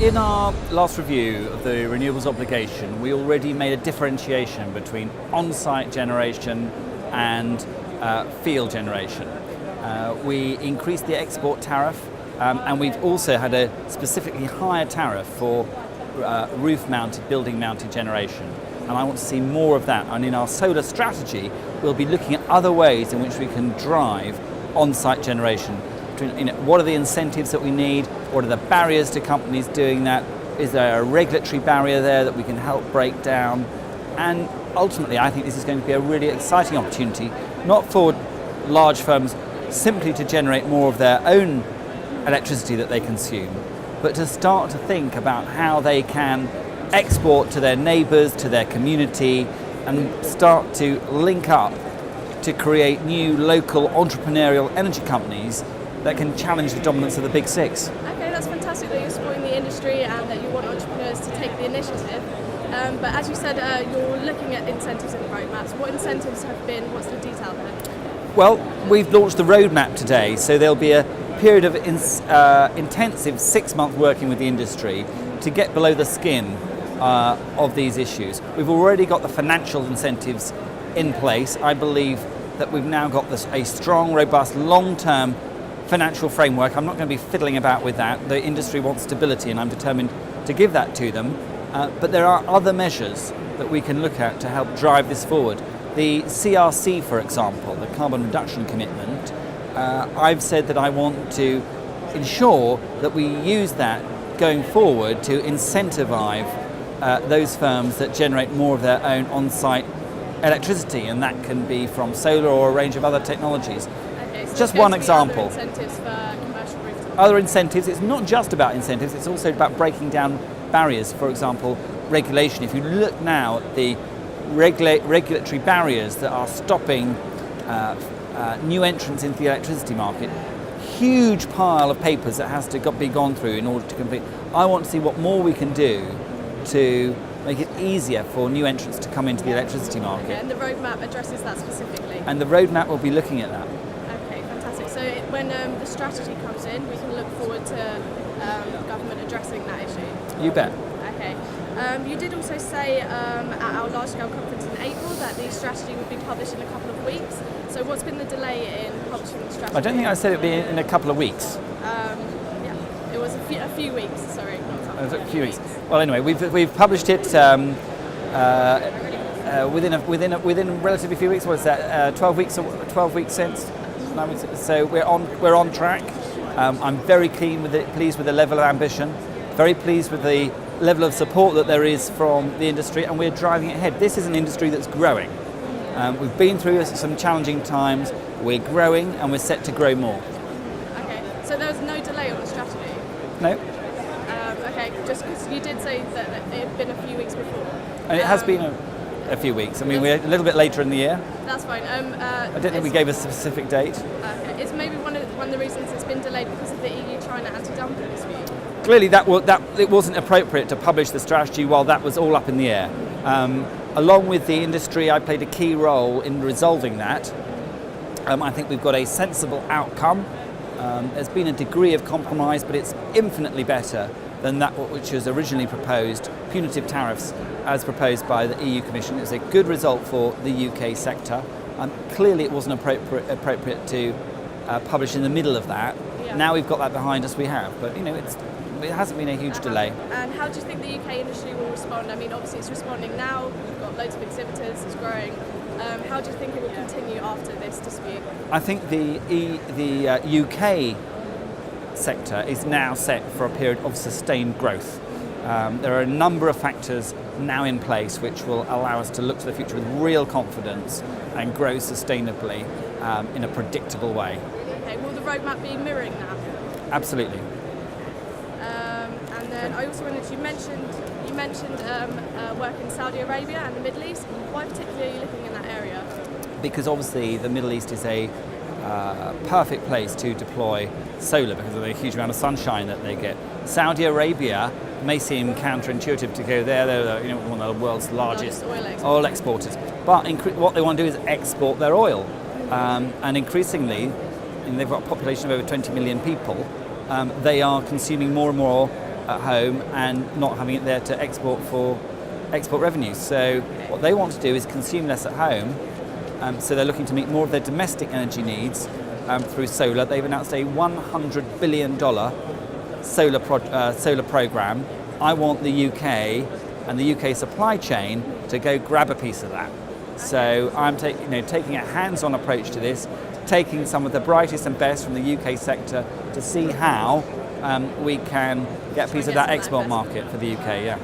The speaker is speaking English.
In our last review of the renewables obligation, we already made a differentiation between on-site generation and field generation. We increased the export tariff, and we've also had a specifically higher tariff for roof-mounted, building-mounted generation. And I want to see more of that. And in our solar strategy, we'll be looking at other ways in which we can drive on-site generation. What are the incentives that we need? What are the barriers to companies doing that? Is there a regulatory barrier there that we can help break down? And ultimately, I think this is going to be a really exciting opportunity, not for large firms simply to generate more of their own electricity that they consume, but to start to think about how they can export to their neighbours, to their community, and start to link up to create new local entrepreneurial energy companies that can challenge the dominance of the big six. Okay, that's fantastic that you're supporting the industry and that you want entrepreneurs to take the initiative. But as you said, you're looking at incentives in the roadmaps. What incentives have been, what's the detail there? Well, we've launched the roadmap today, so there'll be a period of intensive 6-month working with the industry to get below the skin of these issues. We've already got the financial incentives in place. I believe that we've now got a strong, robust, long-term financial framework. I'm not going to be fiddling about with that. The industry wants stability, and I'm determined to give that to them. But there are other measures that we can look at to help drive this forward. The CRC, for example, the carbon reduction commitment, I've said that I want to ensure that we use that going forward to incentivize those firms that generate more of their own on-site electricity, and that can be from solar or a range of other technologies. Okay, so just one example. Other incentives for commercial rooftops. Other incentives, it's not just about incentives, it's also about breaking down barriers. For example, regulation. If you look now at the regulatory barriers that are stopping new entrants into the electricity market, huge pile of papers that has to be gone through in order to complete. I want to see what more we can do to make it easier for new entrants to come into the electricity market. Okay, and the roadmap addresses that specifically? And the roadmap will be looking at that. Okay, fantastic. So when the strategy comes in, we can look forward to government addressing that issue? You bet. Okay. You did also say at our large-scale conference in April that the strategy would be published in a couple of weeks. So what's been the delay in publishing the strategy? I don't think I said it would be in a couple of weeks. Yeah, it was a few weeks. Sorry, not a couple. A few weeks. Well, anyway, we've published it within relatively few weeks. What is that? 12 weeks since. So we're on track. I'm very pleased with the level of ambition. Very pleased with the level of support that there is from the industry, and we're driving it ahead. This is an industry that's growing. We've been through some challenging times. We're growing, and we're set to grow more. Okay, so there was no delay on the strategy? No. Okay, just because you did say that it had been a few weeks before. And it has been a few weeks. I mean, we're a little bit later in the year. That's fine. I don't think we gave a specific date. Okay, it's maybe one of the reasons it's been delayed because of the EU-China anti-dumping dispute. Clearly, it wasn't appropriate to publish the strategy while that was all up in the air. Along with the industry, I played a key role in resolving that. I think we've got a sensible outcome. There's been a degree of compromise, but it's infinitely better than that which was originally proposed, punitive tariffs as proposed by the EU Commission. It was a good result for the UK sector. Clearly, it wasn't appropriate to publish in the middle of that. Yeah. Now we've got that behind us, we have. But it hasn't been a huge delay. And how do you think the UK industry will respond? I mean, obviously it's responding now, we've got loads of exhibitors, it's growing. How do you think it will continue after this dispute? I think the UK sector is now set for a period of sustained growth. There are a number of factors now in place which will allow us to look to the future with real confidence and grow sustainably in a predictable way. Okay, will the roadmap be mirroring that? Absolutely. And then I also wanted, you mentioned work in Saudi Arabia and the Middle East. Why particularly are you looking in that area? Because obviously the Middle East is a perfect place to deploy solar because of the huge amount of sunshine that they get. Saudi Arabia may seem counterintuitive to go there. They're one of the world's largest oil exporters. But what they want to do is export their oil. And increasingly, they've got a population of over 20 million people. They are consuming more and more at home and not having it there to export for export revenues. So what they want to do is consume less at home. So they're looking to meet more of their domestic energy needs through solar. They've announced a $100 billion solar program. I want the UK and the UK supply chain to go grab a piece of that. So I'm taking a hands-on approach to this, taking some of the brightest and best from the UK sector to see how we can get a piece of that export market for the UK. Yeah.